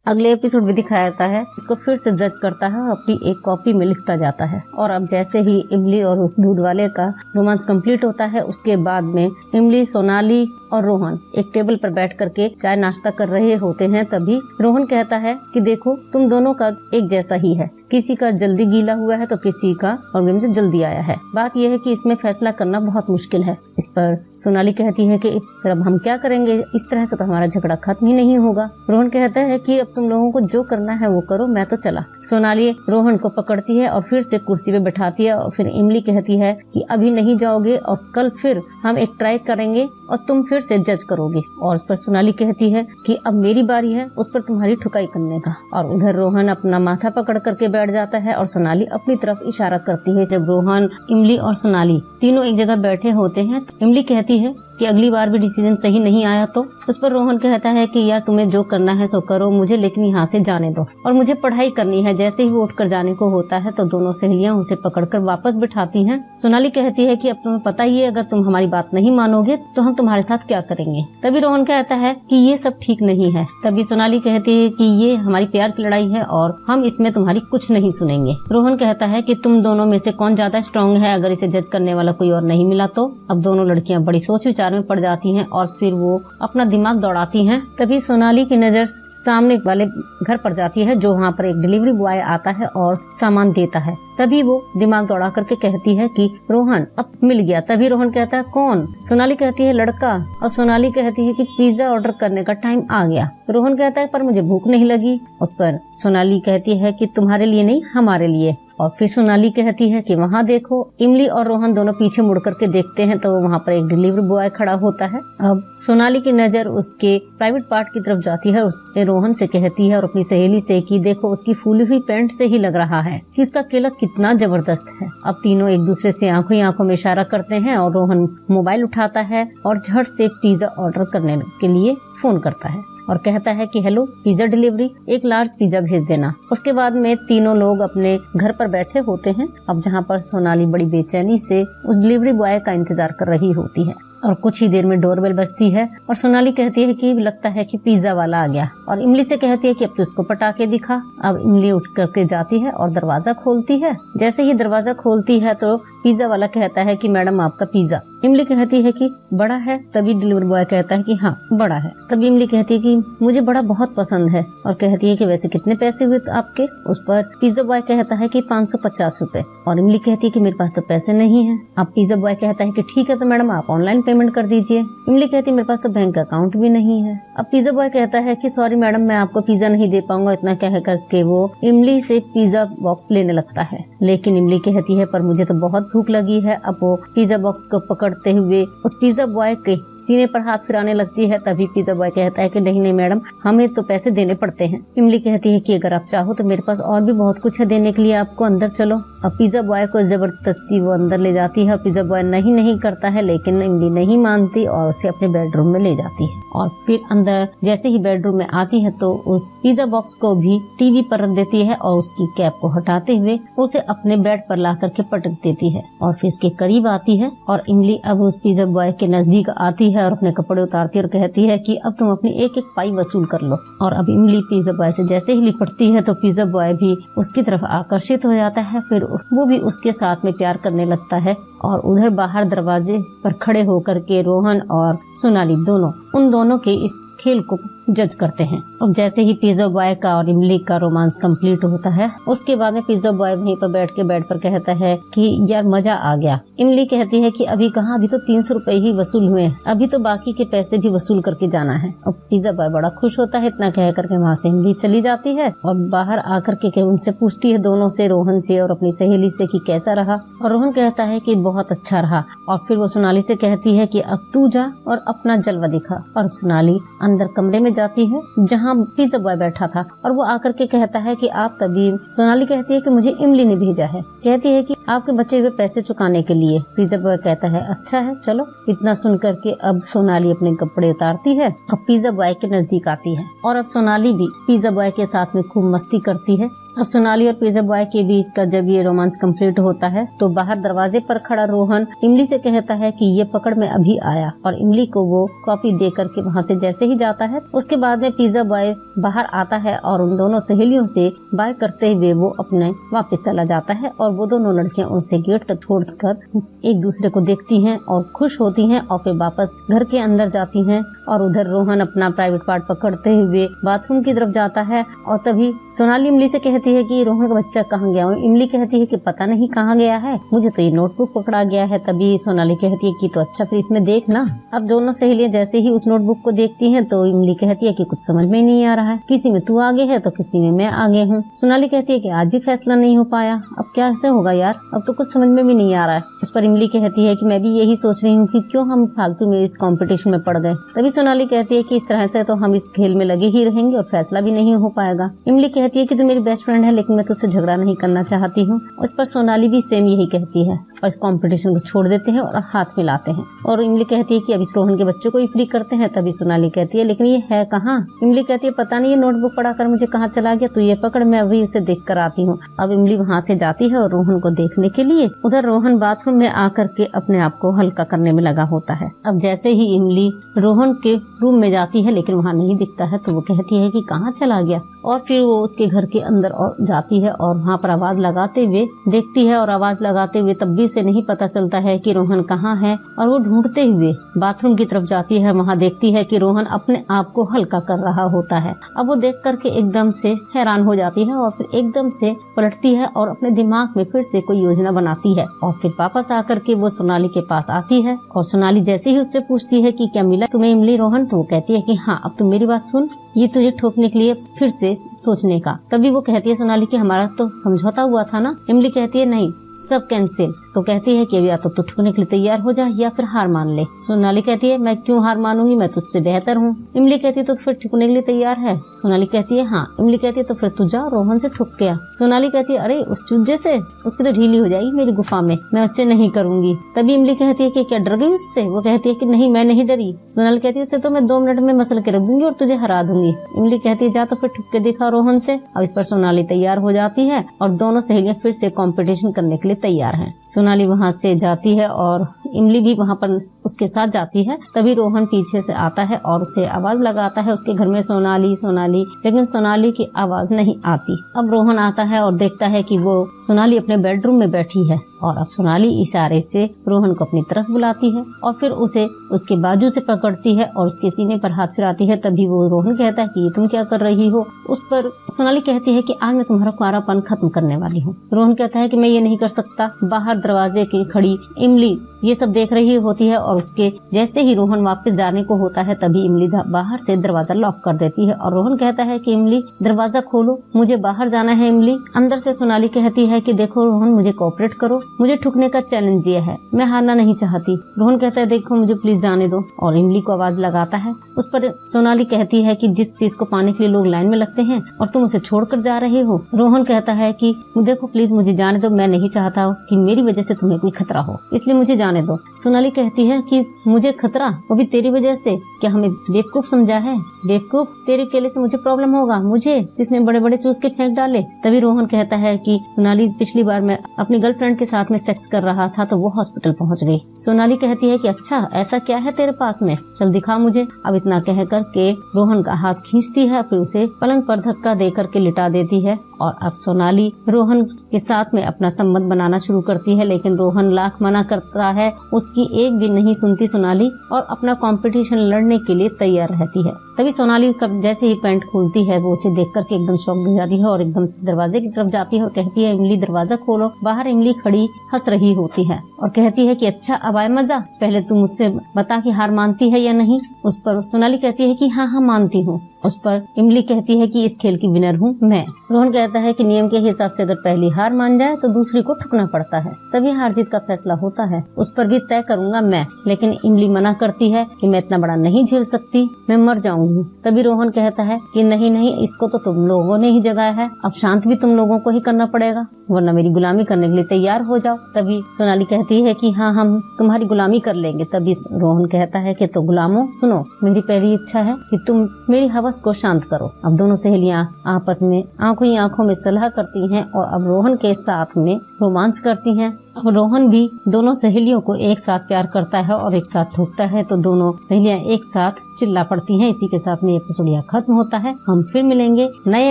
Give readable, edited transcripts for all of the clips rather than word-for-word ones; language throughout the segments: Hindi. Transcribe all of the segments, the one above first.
अगले एपिसोड में दिखाया जाता है इसको फिर से जज करता है और अपनी एक कॉपी में लिखता जाता है। और अब जैसे ही इमली और उस दूध वाले का रोमांस कंप्लीट होता है, उसके बाद में इमली, सोनाली और रोहन एक टेबल पर बैठ करके चाय नाश्ता कर रहे होते हैं। तभी रोहन कहता है कि देखो तुम दोनों का एक जैसा ही है, किसी का जल्दी गीला हुआ है तो किसी का ऑर्गेनिज्म से जल्दी आया है। बात यह है कि इसमें फैसला करना बहुत मुश्किल है। इस पर सोनाली कहती है कि फिर अब हम क्या करेंगे, इस तरह से तो हमारा झगड़ा खत्म ही नहीं होगा। रोहन कहता है कि अब तुम लोगों को जो करना है वो करो, मैं तो चला। सोनाली रोहन को पकड़ती है और फिर से कुर्सी पे बैठाती है और फिर इमली कहती है कि अभी नहीं जाओगे और कल फिर हम एक ट्राई करेंगे और तुम फिर से जज करोगे। और उस पर सोनाली कहती है कि अब मेरी बारी है उस पर तुम्हारी ठुकाई करने का। और उधर रोहन अपना माथा पकड़ करके बैठ जाता है और सोनाली अपनी तरफ इशारा करती है। जब रोहन, इमली और सोनाली तीनों एक जगह बैठे होते हैं तो इमली कहती है कि अगली बार भी डिसीजन सही नहीं आया तो। उस पर रोहन कहता है कि यार तुम्हें जो करना है सो करो, मुझे लेकिन यहाँ से जाने दो और मुझे पढ़ाई करनी है। जैसे ही वो उठकर जाने को होता है तो दोनों सहेलियां उसे पकड़कर वापस बिठाती हैं। सोनाली कहती है कि अब तुम्हें पता ही है अगर तुम हमारी बात नहीं मानोगे तो हम तुम्हारे साथ क्या करेंगे। तभी रोहन कहता है कि ये सब ठीक नहीं है। तभी सोनाली कहती है कि ये हमारी प्यार की लड़ाई है और हम इसमें तुम्हारी कुछ नहीं सुनेंगे। रोहन कहता है कि तुम दोनों में से कौन ज्यादा स्ट्रांग है, अगर इसे जज करने वाला कोई और नहीं मिला तो। अब दोनों लड़कियां बड़ी सोच विचार में पड़ जाती हैं और फिर वो अपना दिमाग दौड़ाती हैं। तभी सोनाली की नजर सामने वाले घर पर जाती है जो वहाँ पर एक डिलीवरी बॉय आता है और सामान देता है। तभी वो दिमाग दौड़ा करके कहती है कि रोहन अब मिल गया। तभी रोहन कहता है कौन? सोनाली कहती है लड़का। और सोनाली कहती है कि पिज्जा ऑर्डर करने का टाइम आ गया। रोहन कहता है पर मुझे भूख नहीं लगी। उस पर सोनाली कहती है कि तुम्हारे लिए नहीं, हमारे लिए। और फिर सोनाली कहती है कि वहाँ देखो। इमली और रोहन दोनों पीछे मुड़ करके देखते हैं तो वहाँ पर एक डिलीवरी बॉय खड़ा होता है। अब सोनाली की नजर उसके प्राइवेट पार्ट की तरफ जाती है। उसने रोहन से कहती है और अपनी सहेली से कि देखो उसकी फूली हुई पैंट से ही लग रहा है कि उसका केला कितना जबरदस्त है। अब तीनों एक दूसरे से आंखों ही आंखों में इशारा करते हैं और रोहन मोबाइल उठाता है और झट से पिज्जा ऑर्डर करने के लिए फोन करता है और कहता है कि हेलो पिज्जा डिलीवरी, एक लार्ज पिज्जा भेज देना। उसके बाद में तीनों लोग अपने घर पर बैठे होते हैं। अब जहाँ पर सोनाली बड़ी बेचैनी से उस डिलीवरी बॉय का इंतजार कर रही होती है और कुछ ही देर में डोरबेल बजती है और सोनाली कहती है कि लगता है कि पिज्जा वाला आ गया। और इमली से कहती है कि अब तो उसको पटा के दिखा। अब इमली उठ करके जाती है और दरवाजा खोलती है। जैसे ही दरवाजा खोलती है तो पिज्जा वाला कहता है कि मैडम आपका पिज्जा। इमली कहती है कि बड़ा है। तभी डिलीवरी बॉय कहता है कि हाँ बड़ा है। तभी इमली कहती है कि मुझे बड़ा बहुत पसंद है और कहती है कि वैसे कितने पैसे हुए आपके। उस पर पिज्जा बॉय कहता है कि 550 रुपए। और इमली कहती है कि मेरे पास तो पैसे नहीं है। अब पिज्जा बॉय कहता है कि ठीक है तो मैडम आप ऑनलाइन पेमेंट कर दीजिए। इमली कहती है मेरे पास तो बैंक अकाउंट भी नहीं है। अब पिज्जा बॉय कहता है कि सॉरी मैडम मैं आपको पिज्जा नहीं दे पाऊंगा। इतना कह करके वो इमली से पिज्जा बॉक्स लेने लगता है। लेकिन इमली कहती है पर मुझे तो बहुत भूख लगी है। अब वो पिज्जा बॉक्स को पकड़ते हुए उस पिज्जा बॉय के सीने पर हाथ फिराने लगती है। तभी पिज्जा बॉय कहता है कि नहीं नहीं मैडम हमें तो पैसे देने पड़ते हैं। इमली कहती है कि अगर आप चाहो तो मेरे पास और भी बहुत कुछ है देने के लिए, आपको अंदर चलो। अब पिज्जा बॉय को जबरदस्ती वो अंदर ले जाती है और पिज्जा बॉय नहीं करता है। लेकिन इमली नहीं मानती और उसे अपने बेडरूम में ले जाती है। और फिर अंदर जैसे ही बेडरूम में आती है तो उस पिज्जा बॉक्स को भी टीवी पर रख देती है और उसकी कैप को हटाते हुए उसे अपने बेड पर ला करके पटक देती है और फिर उसके करीब आती है। और इमली अब उस पिज्जा बॉय के नजदीक आती है और अपने कपड़े उतारती है और कहती है कि अब तुम अपनी एक एक पाई वसूल कर लो। और अब इमली पिज्जा बॉय से जैसे ही लिपटती है तो पिज्जा बॉय भी उसकी तरफ आकर्षित हो जाता है। फिर वो भी उसके साथ में प्यार करने लगता है। और उधर बाहर दरवाजे पर खड़े होकर के रोहन और सोनाली दोनों उन दोनों के इस खेल को जज करते हैं। अब जैसे ही पिज्जा बॉय का और इमली का रोमांस कंप्लीट होता है उसके बाद में पिज्जा बॉय वहीं पर बैठ के बेड पर कहता है कि यार मजा आ गया। इमली कहती है कि अभी कहाँ, अभी तो 300 रुपए ही वसूल हुए, अभी तो बाकी के पैसे भी वसूल करके जाना है। अब पिज्जा बॉय बड़ा खुश होता है। इतना कह करके वहाँ से इमली चली जाती है और बाहर आकर के उनसे पूछती है दोनों से, रोहन से और अपनी सहेली से कि कैसा रहा। और रोहन कहता है कि बहुत अच्छा रहा। और फिर वो सोनाली से कहती है कि अब तू जा और अपना जलवा दिखा। और सोनाली अंदर कमरे में जाती है जहाँ पिज्जा बॉय बैठा था और वो आकर के कहता है कि आप। तभी सोनाली कहती है कि मुझे इमली ने भेजा है, कहती है कि आपके बचे हुए पैसे चुकाने के लिए। पिज्जा बॉय कहता है अच्छा है चलो। इतना सुन करके अब सोनाली अपने कपड़े उतारती है और पिज्जा बॉय के नजदीक आती है। और अब सोनाली भी पिज्जा बॉय के साथ में खूब मस्ती करती है। अब सोनाली और पिज्जा बॉय के बीच का जब ये रोमांस कंप्लीट होता है तो बाहर दरवाजे पर खड़ा रोहन इमली से कहता है कि ये पकड़ में अभी आया, और इमली को वो कॉपी दे करके वहाँ से जैसे ही जाता है उसके बाद में पिज्जा बॉय बाहर आता है और उन दोनों सहेलियों से बाय करते हुए वो अपने वापस चला जाता है। और वो दोनों लड़कियां उनसे गेट तक छोड़कर एक दूसरे को देखती हैं और खुश होती हैं और फिर वापस घर के अंदर जाती हैं। और उधर रोहन अपना प्राइवेट पार्ट पकड़ते हुए बाथरूम की तरफ जाता है और तभी सोनाली इमली से कहती है कि रोहन का बच्चा कहाँ गया? इमली कहती है कि पता नहीं कहाँ गया है, मुझे तो ये नोटबुक पकड़ा गया है। तभी सोनाली कहती है कि तो अच्छा फिर इसमें देख ना। अब दोनों सहेलियां जैसे ही उस नोटबुक को देखती हैं तो इमली कहती है कि कुछ समझ में नहीं आ रहा है, किसी में तू आगे है तो किसी में मैं आगे हूँ। सोनाली कहती है कि आज भी फैसला नहीं हो पाया, अब क्या ऐसे होगा यार, अब तो कुछ समझ में भी नहीं आ रहा है। उस पर इमली कहती है कि मैं भी यही सोच रही हूँ कि क्यों हम फालतू में इस कंपटीशन में पड़ गए। तभी सोनाली कहती है कि इस तरह से तो हम इस खेल में लगे ही रहेंगे और फैसला भी नहीं हो पाएगा। इमली कहती है कि तू मेरी बेस्ट फ्रेंड है लेकिन मैं तुझसे झगड़ा नहीं करना चाहती हूँ। उस पर सोनाली भी सेम यही कहती है और इस कंपटीशन को छोड़ देते हैं और हाथ मिलाते हैं। और इमली कहती है कि अब इस रोहन के बच्चों को ही फ्री करते हैं। तभी सोनाली कहती है लेकिन ये है कहाँ? इमली कहती है पता नहीं ये नोटबुक पढ़ाकर मुझे कहाँ चला गया, तू ये पकड़, मैं अभी उसे देख कर आती हूँ। अब इमली वहाँ से जाती है और रोहन को देखने के लिए। उधर रोहन बाथरूम में आकर के अपने आप को हल्का करने में लगा होता है। अब जैसे ही इमली रोहन के रूम में जाती है लेकिन वहाँ नहीं दिखता है तो वो कहती है कि कहाँ चला गया। और फिर वो उसके घर के अंदर और जाती है और वहाँ पर आवाज लगाते हुए देखती है और आवाज लगाते हुए तब भी उसे नहीं पता चलता है कि रोहन कहाँ है। और वो ढूंढते हुए बाथरूम की तरफ जाती है, वहाँ देखती है कि रोहन अपने आप को हल्का कर रहा होता है। अब वो देख करके एकदम से हैरान हो जाती है और फिर एकदम से पलटती है और अपने दिमाग में फिर से कोई योजना बनाती है। और फिर वापस आकर के वो सोनाली के पास आती है और सोनाली जैसे ही उससे पूछती है कि क्या मिला तुम्हें इमली रोहन, तो वो कहती है कि हाँ अब तुम मेरी बात सुन, ये तुझे ठोकने के लिए फिर से सोचने का। तभी वो कहती है सोनाली कि हमारा तो समझौता हुआ था ना। इमली कहती है नहीं, सब कैंसिल। तो कहती है कि या तो तू ठुकने के लिए तैयार हो जा या फिर हार मान ले। सोनाली कहती है मैं क्यों हार मानूंगी, मैं तुझसे बेहतर हूँ। इमली कहती है तो फिर ठुकने के लिए तैयार है? सोनाली कहती है हाँ। इमली कहती है तो फिर तू जा रोहन से ठुक गया। सोनाली कहती है अरे उस चूजे से, उसकी तो ढीली हो जाएगी मेरी गुफा में, मैं उससे नहीं करूंगी। तभी इमली कहती है कि क्या डर गई उससे? वो कहती है कि नहीं मैं नहीं डरी। सोनाली कहती है उससे तो मैं 2 मिनट में मसल के रख दूंगी और तुझे हरा दूंगी। इमली कहती है जा तो फिर ठुक के दिखा रोहन से। अब इस पर सोनाली तैयार हो जाती है और दोनों सहेलियां फिर से कंपटीशन करने के लिए तैयार हैं। सोनाली वहां से जाती है और इमली भी वहां पर उसके साथ जाती है। तभी रोहन पीछे से आता है और उसे आवाज लगाता है उसके घर में सोनाली सोनाली, लेकिन सोनाली की आवाज नहीं आती। अब रोहन आता है और देखता है कि वो सोनाली अपने बेडरूम में बैठी है और अब सोनाली इशारे से रोहन को अपनी तरफ बुलाती है और फिर उसे उसके बाजू से पकड़ती है और उसके सीने पर हाथ फिराती है। तभी वो रोहन कहता है कि ये तुम क्या कर रही हो? उस पर सोनाली कहती है कि आज मैं तुम्हारा कुंवारापन खत्म करने वाली हूँ। रोहन कहता है कि मैं ये नहीं कर सकता। बाहर दरवाजे की खड़ी इमली ये सब देख रही होती है और उसके जैसे ही रोहन वापस जाने को होता है तभी इमली बाहर से दरवाजा लॉक कर देती है और रोहन कहता है कि इमली दरवाजा खोलो, मुझे बाहर जाना है। इमली अंदर से सोनाली कहती है कि देखो रोहन मुझे कोऑपरेट करो, मुझे ठुकने का चैलेंज दिया है, मैं हारना नहीं चाहती। रोहन कहता है देखो मुझे प्लीज जाने दो और इमली को आवाज लगाता है। उस पर सोनाली कहती है कि जिस चीज को पाने के लिए लोग लाइन में लगते हैं और तुम उसे छोड़कर जा रहे हो। रोहन कहता है कि देखो प्लीज मुझे जाने दो, मैं नहीं चाहता कि मेरी वजह से तुम्हें कोई खतरा हो, इसलिए मुझे जाने दो। सोनाली कहती है कि मुझे खतरा, वो भी तेरी वजह से? क्या हमें बेवकूफ समझा है? बेवकूफ, तेरे केले से मुझे प्रॉब्लम होगा, मुझे जिसने बड़े बड़े चूस के फेंक डाले। तभी रोहन कहता है कि सोनाली पिछली बार मैं अपनी गर्लफ्रेंड के साथ में सेक्स कर रहा था तो वो हॉस्पिटल पहुंच गई। सोनाली कहती है कि अच्छा ऐसा क्या है तेरे पास में, चल दिखा मुझे। अब इतना कह करके रोहन का हाथ खींचती है, फिर उसे पलंग पर धक्का दे करके लिटा देती है। और अब सोनाली रोहन के साथ में अपना संबंध बनाना शुरू करती है, लेकिन रोहन लाख मना करता है, उसकी एक भी नहीं सुनती सोनाली और अपना कंपटीशन लड़ने के लिए तैयार रहती है। तभी सोनाली उसका जैसे ही पैंट खोलती है वो उसे देख करके एकदम शॉक हो जाती है और एकदम से दरवाजे की तरफ जाती है और कहती है इमली दरवाजा खोलो। बाहर इमली खड़ी हंस रही होती है और कहती है कि अच्छा अब आए मजा, पहले तू मुझसे बता कि हार मानती है या नहीं। उस पर सोनाली कहती है कि हाँ हाँ मानती हूँ। उस पर इमली कहती है कि इस खेल की विनर हूँ मैं। रोहन कहता है कि नियम के हिसाब से अगर पहली हार मान जाए तो दूसरी को ठुकना पड़ता है, तभी हार जीत का फैसला होता है, उस पर भी तय करूंगा मैं। लेकिन इमली मना करती है कि मैं इतना बड़ा नहीं झेल सकती, मैं मर जाऊंगी। तभी रोहन कहता है कि नहीं नहीं, इसको तो तुम लोगों ने ही जगाया है, अब शांत भी तुम लोगों को ही करना पड़ेगा, वरना मेरी गुलामी करने के लिए तैयार हो जाओ। तभी सोनाली कहती है कि हाँ हम तुम्हारी गुलामी कर लेंगे। तभी रोहन कहता है कि तो गुलामों सुनो, मेरी पहली इच्छा है कि तुम मेरी हवस हवस को शांत करो। अब दोनों सहेलियां आपस में आंखों ही आंखों में सलाह करती हैं और अब रोहन के साथ में रोमांस करती हैं। अब रोहन भी दोनों सहेलियों को एक साथ प्यार करता है और एक साथ ठोकता है, तो दोनों सहेलियां एक साथ चिल्ला पड़ती हैं। इसी के साथ में एपिसोड यहाँ खत्म होता है। हम फिर मिलेंगे नए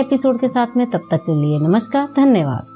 एपिसोड के साथ में, तब तक के लिए नमस्कार, धन्यवाद।